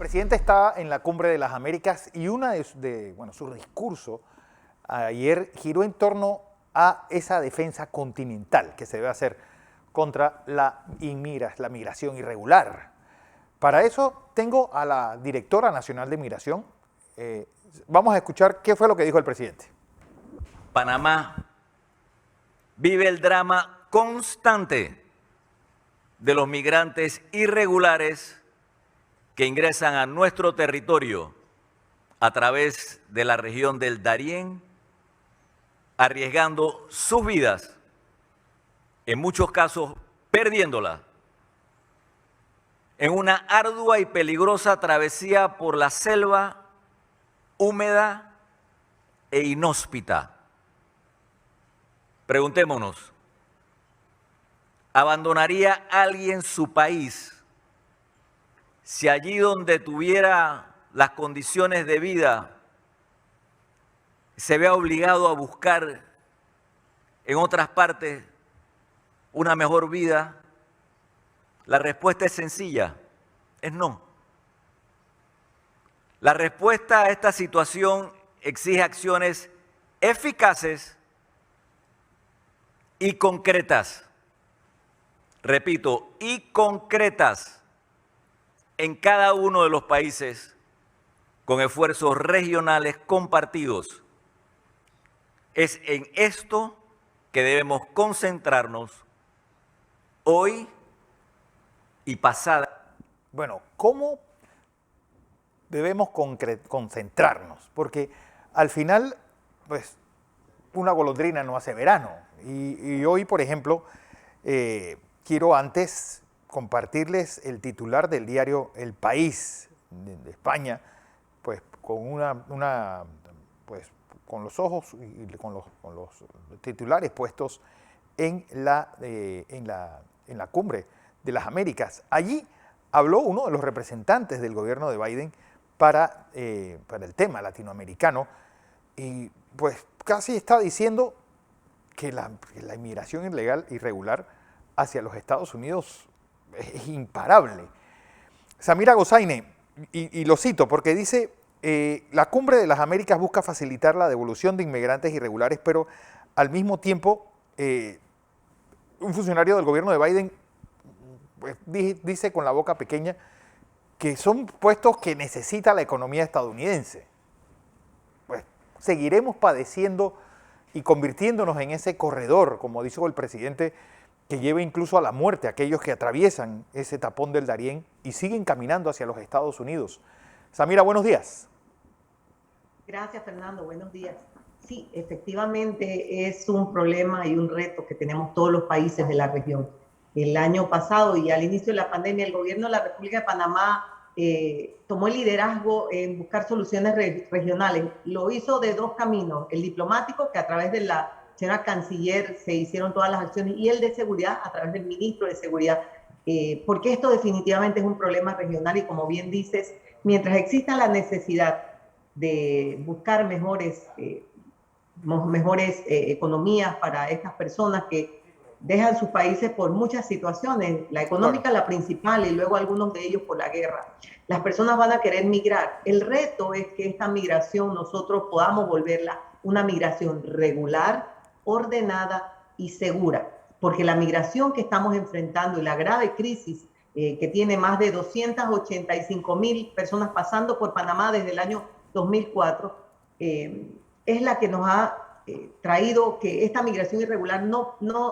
presidente está en la Cumbre de las Américas y su discurso ayer giró en torno a esa defensa continental que se debe hacer contra la migración irregular. Para eso tengo a la directora nacional de migración. Vamos a escuchar qué fue lo que dijo el presidente. Panamá vive el drama constante de los migrantes irregulares que ingresan a nuestro territorio a través de la región del Darién, arriesgando sus vidas, en muchos casos perdiéndola, en una ardua y peligrosa travesía por la selva húmeda e inhóspita. Preguntémonos, ¿abandonaría alguien su país si allí donde tuviera las condiciones de vida se vea obligado a buscar en otras partes una mejor vida? La respuesta es sencilla, es no. La respuesta a esta situación exige acciones eficaces y concretas. Repito, y concretas en cada uno de los países con esfuerzos regionales compartidos. Es en esto que debemos concentrarnos hoy y pasada. Bueno, ¿cómo debemos concentrarnos? Porque al final, pues, una golondrina no hace verano. Y hoy, por ejemplo, quiero antes compartirles el titular del diario El País de España, pues con los ojos y con los titulares puestos en la Cumbre de las Américas. Allí habló uno de los representantes del gobierno de Biden para el tema latinoamericano y pues casi está diciendo que la inmigración irregular hacia los Estados Unidos es imparable. Samira Hossain, y lo cito porque dice, la Cumbre de las Américas busca facilitar la devolución de inmigrantes irregulares, pero al mismo tiempo un funcionario del gobierno de Biden pues, dice con la boca pequeña que son puestos que necesita la economía estadounidense. Pues seguiremos padeciendo y convirtiéndonos en ese corredor, como dijo el presidente, que lleva incluso a la muerte a aquellos que atraviesan ese tapón del Darién y siguen caminando hacia los Estados Unidos. Samira, buenos días. Gracias, Fernando. Buenos días. Sí, efectivamente es un problema y un reto que tenemos todos los países de la región. El año pasado y al inicio de la pandemia, el gobierno de la República de Panamá tomó el liderazgo en buscar soluciones regionales. Lo hizo de dos caminos, el diplomático, que a través de la señora canciller se hicieron todas las acciones, y el de seguridad a través del ministro de seguridad, porque esto definitivamente es un problema regional y como bien dices, mientras exista la necesidad de buscar mejores economías para estas personas que dejan sus países por muchas situaciones, la económica la principal y luego algunos de ellos por la guerra. Las personas van a querer migrar. El reto es que esta migración nosotros podamos volverla una migración regular, ordenada y segura, porque la migración que estamos enfrentando y la grave crisis que tiene más de 285,000 personas pasando por Panamá desde el año 2004, es la que nos ha traído que esta migración irregular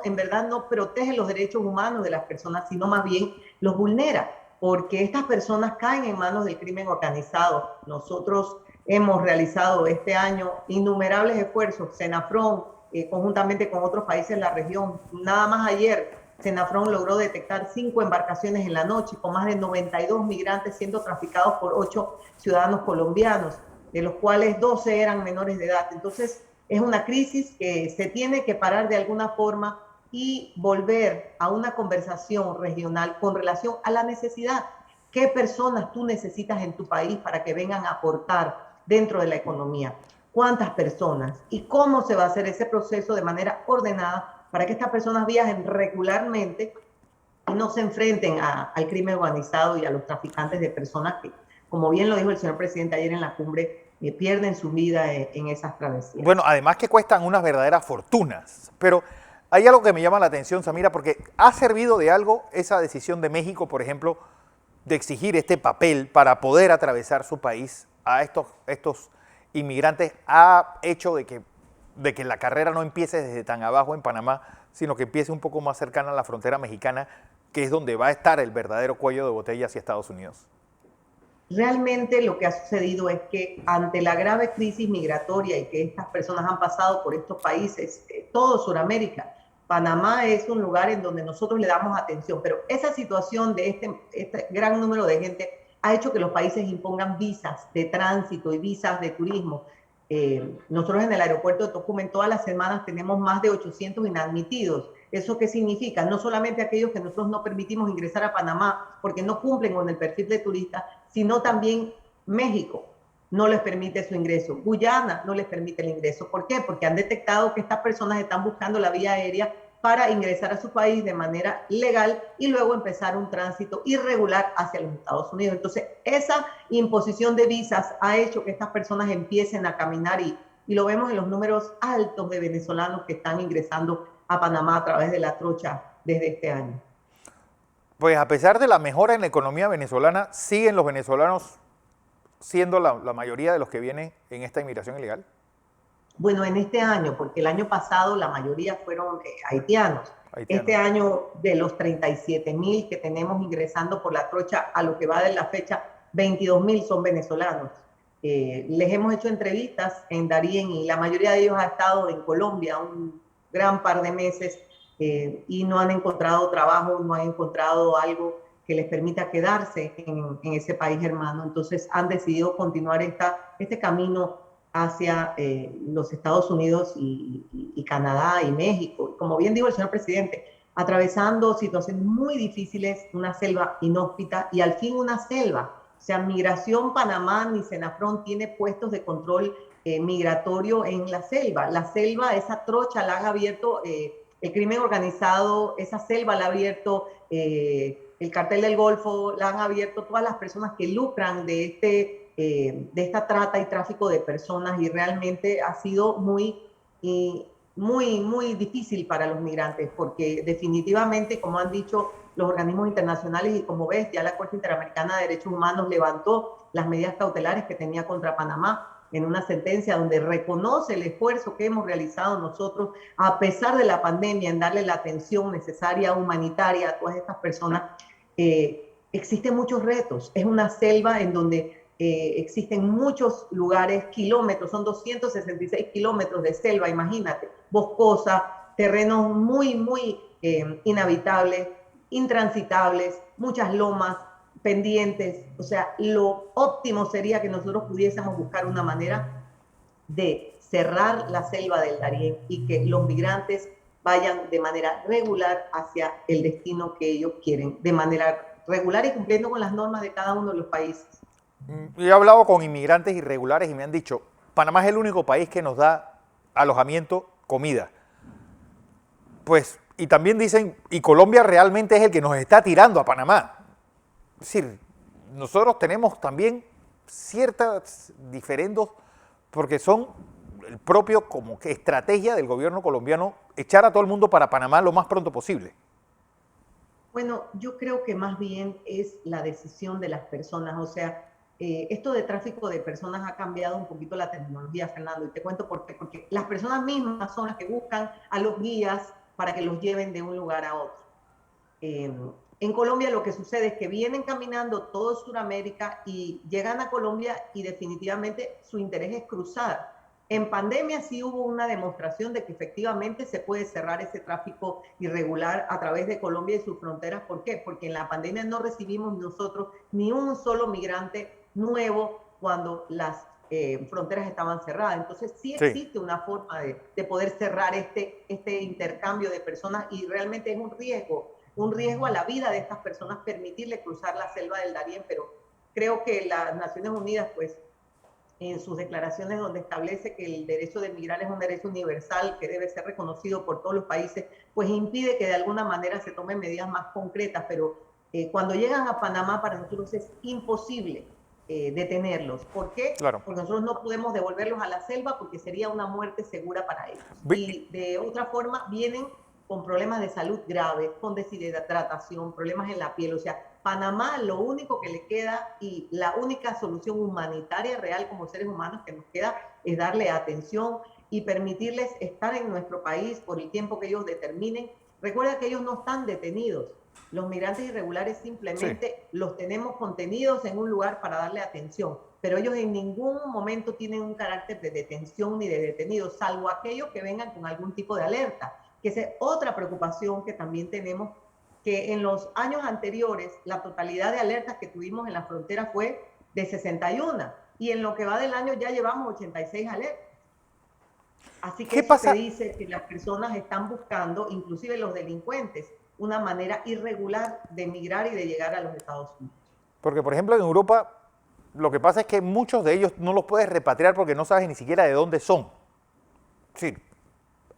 en verdad no protege los derechos humanos de las personas, sino más bien los vulnera, porque estas personas caen en manos del crimen organizado. Nosotros hemos realizado este año innumerables esfuerzos, Senafron, conjuntamente con otros países de la región. Nada más ayer, Senafron logró detectar 5 embarcaciones en la noche con más de 92 migrantes siendo traficados por 8 ciudadanos colombianos, de los cuales 12 eran menores de edad. Entonces, es una crisis que se tiene que parar de alguna forma y volver a una conversación regional con relación a la necesidad. ¿Qué personas tú necesitas en tu país para que vengan a aportar dentro de la economía? ¿Cuántas personas? ¿Y cómo se va a hacer ese proceso de manera ordenada para que estas personas viajen regularmente y no se enfrenten al crimen organizado y a los traficantes de personas que como bien lo dijo el señor presidente ayer en la cumbre, pierden su vida en esas travesías. Bueno, además que cuestan unas verdaderas fortunas, pero hay algo que me llama la atención, Samira, porque ¿ha servido de algo esa decisión de México, por ejemplo, de exigir este papel para poder atravesar su país a estos inmigrantes? ¿Ha hecho de que la carrera no empiece desde tan abajo en Panamá, sino que empiece un poco más cercana a la frontera mexicana, que es donde va a estar el verdadero cuello de botella hacia Estados Unidos? Realmente lo que ha sucedido es que ante la grave crisis migratoria y que estas personas han pasado por estos países, todo Sudamérica, Panamá es un lugar en donde nosotros le damos atención, pero esa situación de este gran número de gente ha hecho que los países impongan visas de tránsito y visas de turismo. Nosotros en el aeropuerto de Tocumen todas las semanas tenemos más de 800 inadmitidos. ¿Eso qué significa? No solamente aquellos que nosotros no permitimos ingresar a Panamá porque no cumplen con el perfil de turista, sino también México no les permite su ingreso. Guyana no les permite el ingreso. ¿Por qué? Porque han detectado que estas personas están buscando la vía aérea para ingresar a su país de manera legal y luego empezar un tránsito irregular hacia los Estados Unidos. Entonces, esa imposición de visas ha hecho que estas personas empiecen a caminar y lo vemos en los números altos de venezolanos que están ingresando a Panamá a través de la trocha desde este año. Pues a pesar de la mejora en la economía venezolana, ¿siguen los venezolanos siendo la mayoría de los que vienen en esta inmigración ilegal? Bueno, en este año, porque el año pasado la mayoría fueron haitianos. Este año, de los 37,000 que tenemos ingresando por la trocha, a lo que va de la fecha, 22,000 son venezolanos. Les hemos hecho entrevistas en Darién y la mayoría de ellos ha estado en Colombia un gran par de meses y no han encontrado trabajo, no han encontrado algo que les permita quedarse en ese país hermano. Entonces han decidido continuar este camino hacia los Estados Unidos y Canadá y México. Como bien dijo el señor presidente, atravesando situaciones muy difíciles, una selva inhóspita y al fin una selva. O sea, Migración Panamá ni Senafrón tiene puestos de control migratorio en la selva. La selva, esa trocha la han abierto el crimen organizado, esa selva la ha abierto el cartel del Golfo, la han abierto todas las personas que lucran de esta trata y tráfico de personas y realmente ha sido muy difícil para los migrantes porque definitivamente, como han dicho los organismos internacionales y como ves, ya la Corte Interamericana de Derechos Humanos levantó las medidas cautelares que tenía contra Panamá en una sentencia donde reconoce el esfuerzo que hemos realizado nosotros a pesar de la pandemia en darle la atención necesaria humanitaria a todas estas personas. Existen muchos retos, es una selva en donde existen muchos lugares, kilómetros, son 266 kilómetros de selva, imagínate, boscosa, terrenos muy inhabitables, intransitables, muchas lomas, pendientes. O sea, lo óptimo sería que nosotros pudiésemos buscar una manera de cerrar la selva del Darién y que los migrantes vayan de manera regular hacia el destino que ellos quieren, de manera regular y cumpliendo con las normas de cada uno de los países. Yo he hablado con inmigrantes irregulares y me han dicho, Panamá es el único país que nos da alojamiento, comida. Pues, y también dicen, y Colombia realmente es el que nos está tirando a Panamá. Es decir, nosotros tenemos también ciertos diferendos porque son el propio como que estrategia del gobierno colombiano echar a todo el mundo para Panamá lo más pronto posible. Bueno, yo creo que más bien es la decisión de las personas, o sea, esto de tráfico de personas ha cambiado un poquito la tecnología, Fernando, y te cuento por qué, porque las personas mismas son las que buscan a los guías para que los lleven de un lugar a otro. En Colombia lo que sucede es que vienen caminando todo Sudamérica y llegan a Colombia y definitivamente su interés es cruzar. En pandemia sí hubo una demostración de que efectivamente se puede cerrar ese tráfico irregular a través de Colombia y sus fronteras. ¿Por qué? Porque en la pandemia no recibimos nosotros ni un solo migrante nuevo cuando las fronteras estaban cerradas. Entonces sí existe una forma de poder cerrar este intercambio de personas y realmente es un riesgo a la vida de estas personas permitirle cruzar la selva del Darién, pero creo que las Naciones Unidas, pues, en sus declaraciones donde establece que el derecho de migrar es un derecho universal que debe ser reconocido por todos los países, pues impide que de alguna manera se tomen medidas más concretas, pero cuando llegan a Panamá para nosotros es imposible detenerlos. ¿Por qué? Claro. Porque nosotros no podemos devolverlos a la selva porque sería una muerte segura para ellos. Y de otra forma vienen con problemas de salud graves, con deshidratación, problemas en la piel. O sea, Panamá lo único que le queda y la única solución humanitaria real como seres humanos que nos queda es darle atención y permitirles estar en nuestro país por el tiempo que ellos determinen. Recuerda que ellos no están detenidos. Los migrantes irregulares simplemente los tenemos contenidos en un lugar para darle atención, pero ellos en ningún momento tienen un carácter de detención ni de detenidos, salvo aquellos que vengan con algún tipo de alerta, que es otra preocupación que también tenemos, que en los años anteriores la totalidad de alertas que tuvimos en la frontera fue de 61 y en lo que va del año ya llevamos 86 alertas. Así que eso te dice que las personas están buscando, inclusive los delincuentes, una manera irregular de migrar y de llegar a los Estados Unidos. Porque, por ejemplo, en Europa lo que pasa es que muchos de ellos no los puedes repatriar porque no sabes ni siquiera de dónde son. Sí,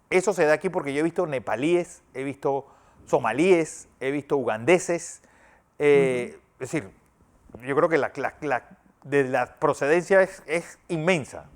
eso se da aquí porque yo he visto nepalíes, he visto somalíes, he visto ugandeses. Es decir, yo creo que la procedencia es inmensa.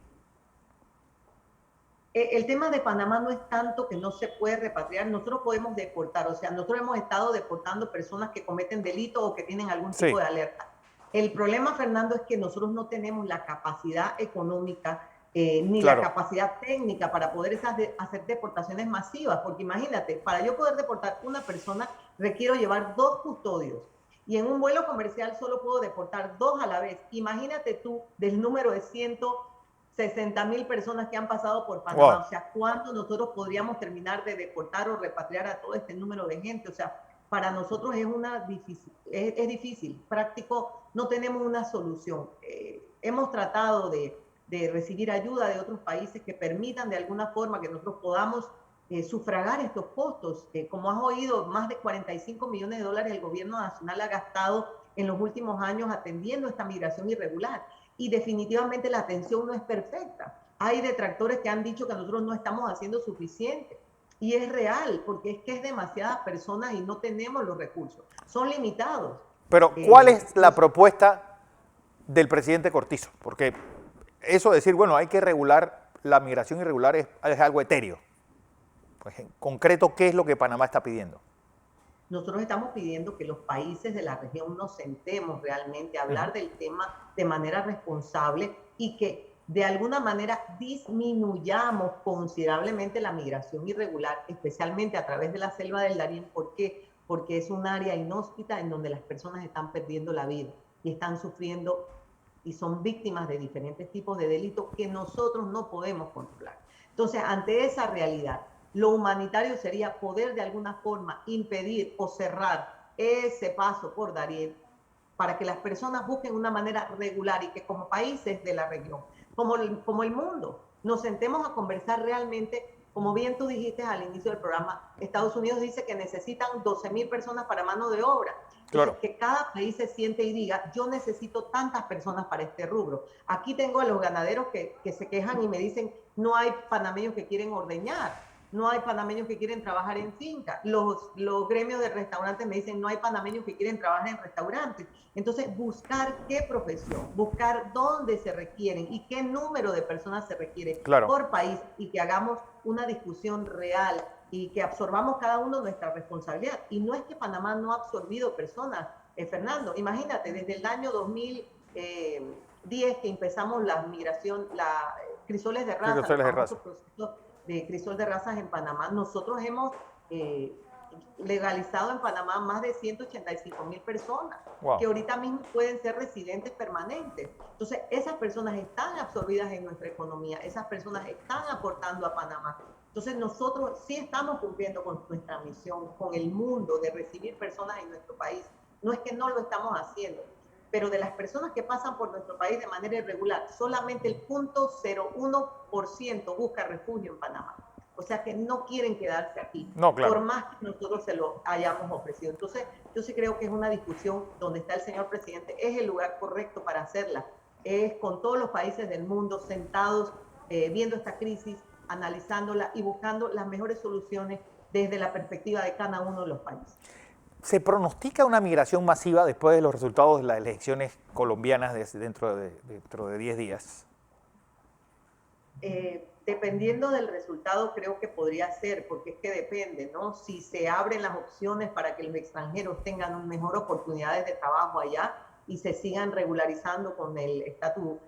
El tema de Panamá no es tanto que no se puede repatriar, nosotros podemos deportar, o sea, nosotros hemos estado deportando personas que cometen delitos o que tienen algún tipo de alerta. El problema, Fernando, es que nosotros no tenemos la capacidad económica ni la capacidad técnica para poder hacer deportaciones masivas, porque imagínate, para yo poder deportar una persona requiero llevar 2 custodios y en un vuelo comercial solo puedo deportar 2 a la vez. Imagínate tú del número de 160,000 personas que han pasado por Panamá, o sea, ¿cuándo nosotros podríamos terminar de deportar o repatriar a todo este número de gente? O sea, para nosotros es difícil, práctico, no tenemos una solución. Hemos tratado de recibir ayuda de otros países que permitan de alguna forma que nosotros podamos sufragar estos costos. Como has oído, más de 45 millones de dólares el gobierno nacional ha gastado en los últimos años atendiendo esta migración irregular. Y definitivamente la atención no es perfecta. Hay detractores que han dicho que nosotros no estamos haciendo suficiente. Y es real, porque es que es demasiadas personas y no tenemos los recursos. Son limitados. Pero, ¿cuál es la propuesta del presidente Cortizo? Porque eso de decir, bueno, hay que regular la migración irregular es algo etéreo. Pues, en concreto, ¿qué es lo que Panamá está pidiendo? Nosotros estamos pidiendo que los países de la región nos sentemos realmente a hablar del tema de manera responsable y que de alguna manera disminuyamos considerablemente la migración irregular, especialmente a través de la selva del Darién. ¿Por qué? Porque es un área inhóspita en donde las personas están perdiendo la vida y están sufriendo y son víctimas de diferentes tipos de delitos que nosotros no podemos controlar. Entonces, ante esa realidad, lo humanitario sería poder de alguna forma impedir o cerrar ese paso por Darién para que las personas busquen una manera regular y que como países de la región, como el mundo, nos sentemos a conversar realmente. Como bien tú dijiste al inicio del programa, Estados Unidos dice que necesitan 12,000 personas para mano de obra. Entonces, que cada país se siente y diga, yo necesito tantas personas para este rubro. Aquí tengo a los ganaderos que se quejan y me dicen, no hay panameños que quieren ordeñar, no hay panameños que quieren trabajar en finca. Los gremios de restaurantes me dicen, no hay panameños que quieren trabajar en restaurantes. Entonces, buscar qué profesión, buscar dónde se requieren y qué número de personas se requiere por país y que hagamos una discusión real y que absorbamos cada uno nuestra responsabilidad. Y no es que Panamá no ha absorbido personas, Fernando. Imagínate, desde el año 2010 que empezamos la migración, crisoles de raza, de crisol de razas en Panamá, nosotros hemos legalizado en Panamá más de 185,000 personas que ahorita mismo pueden ser residentes permanentes. Entonces, esas personas están absorbidas en nuestra economía, esas personas están aportando a Panamá. Entonces, nosotros sí estamos cumpliendo con nuestra misión, con el mundo, de recibir personas en nuestro país. No es que no lo estamos haciendo, pero de las personas que pasan por nuestro país de manera irregular, solamente el 0.01% busca refugio en Panamá. O sea que no quieren quedarse aquí, por más que nosotros se lo hayamos ofrecido. Entonces, yo sí creo que es una discusión donde está el señor presidente, es el lugar correcto para hacerla. Es con todos los países del mundo sentados, viendo esta crisis, analizándola y buscando las mejores soluciones desde la perspectiva de cada uno de los países. ¿Se pronostica una migración masiva después de los resultados de las elecciones colombianas dentro de 10 días? Dependiendo del resultado, creo que podría ser, porque es que depende, ¿no? Si se abren las opciones para que los extranjeros tengan mejor oportunidades de trabajo allá y se sigan regularizando con el estatus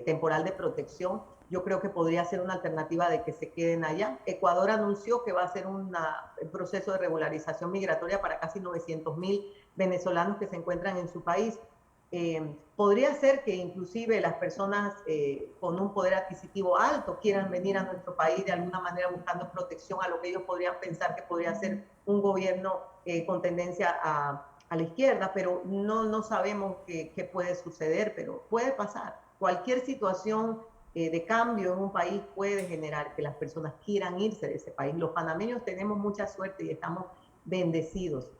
temporal de protección, yo creo que podría ser una alternativa de que se queden allá. Ecuador anunció que va a hacer un proceso de regularización migratoria para casi 900.000 venezolanos que se encuentran en su país. Podría ser que inclusive las personas con un poder adquisitivo alto quieran venir a nuestro país de alguna manera buscando protección a lo que ellos podrían pensar que podría ser un gobierno con tendencia a la izquierda, pero no sabemos qué puede suceder, pero puede pasar. Cualquier situación de cambio en un país puede generar que las personas quieran irse de ese país. Los panameños tenemos mucha suerte y estamos bendecidos.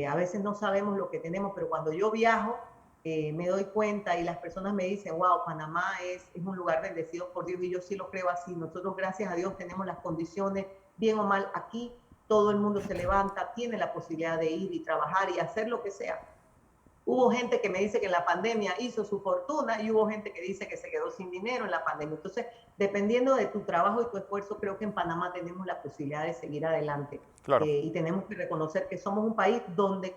A veces no sabemos lo que tenemos, pero cuando yo viajo me doy cuenta y las personas me dicen, wow, Panamá es un lugar bendecido por Dios, y yo sí lo creo así. Nosotros, gracias a Dios, tenemos las condiciones, bien o mal, aquí todo el mundo se levanta, tiene la posibilidad de ir y trabajar y hacer lo que sea. Hubo gente que me dice que en la pandemia hizo su fortuna y hubo gente que dice que se quedó sin dinero en la pandemia. Entonces, dependiendo de tu trabajo y tu esfuerzo, creo que en Panamá tenemos la posibilidad de seguir adelante. Claro. Y tenemos que reconocer que somos un país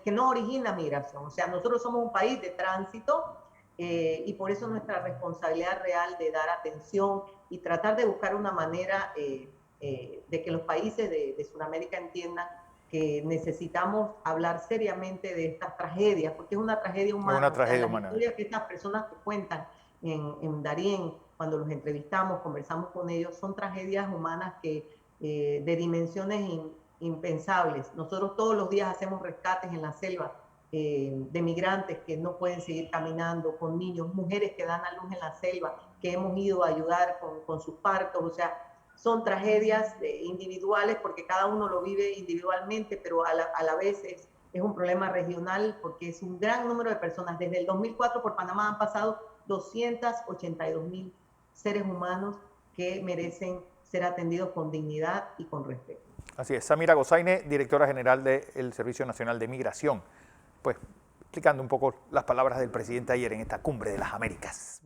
que no origina migración. O sea, nosotros somos un país de tránsito y por eso nuestra responsabilidad real de dar atención y tratar de buscar una manera de que los países de Sudamérica entiendan que necesitamos hablar seriamente de estas tragedias, porque es una tragedia humana. Una tragedia o sea, humana. Las historias que estas personas que cuentan en Darién, cuando los entrevistamos, conversamos con ellos, son tragedias humanas de dimensiones impensables. Nosotros todos los días hacemos rescates en la selva de migrantes que no pueden seguir caminando, con niños, mujeres que dan a luz en la selva, que hemos ido a ayudar con sus partos. O sea, son tragedias individuales porque cada uno lo vive individualmente, pero a la vez es un problema regional porque es un gran número de personas. Desde el 2004 por Panamá han pasado 282.000 seres humanos que merecen ser atendidos con dignidad y con respeto. Así es. Samira Gozaine, directora general del Servicio Nacional de Migración, pues explicando un poco las palabras del presidente ayer en esta Cumbre de las Américas.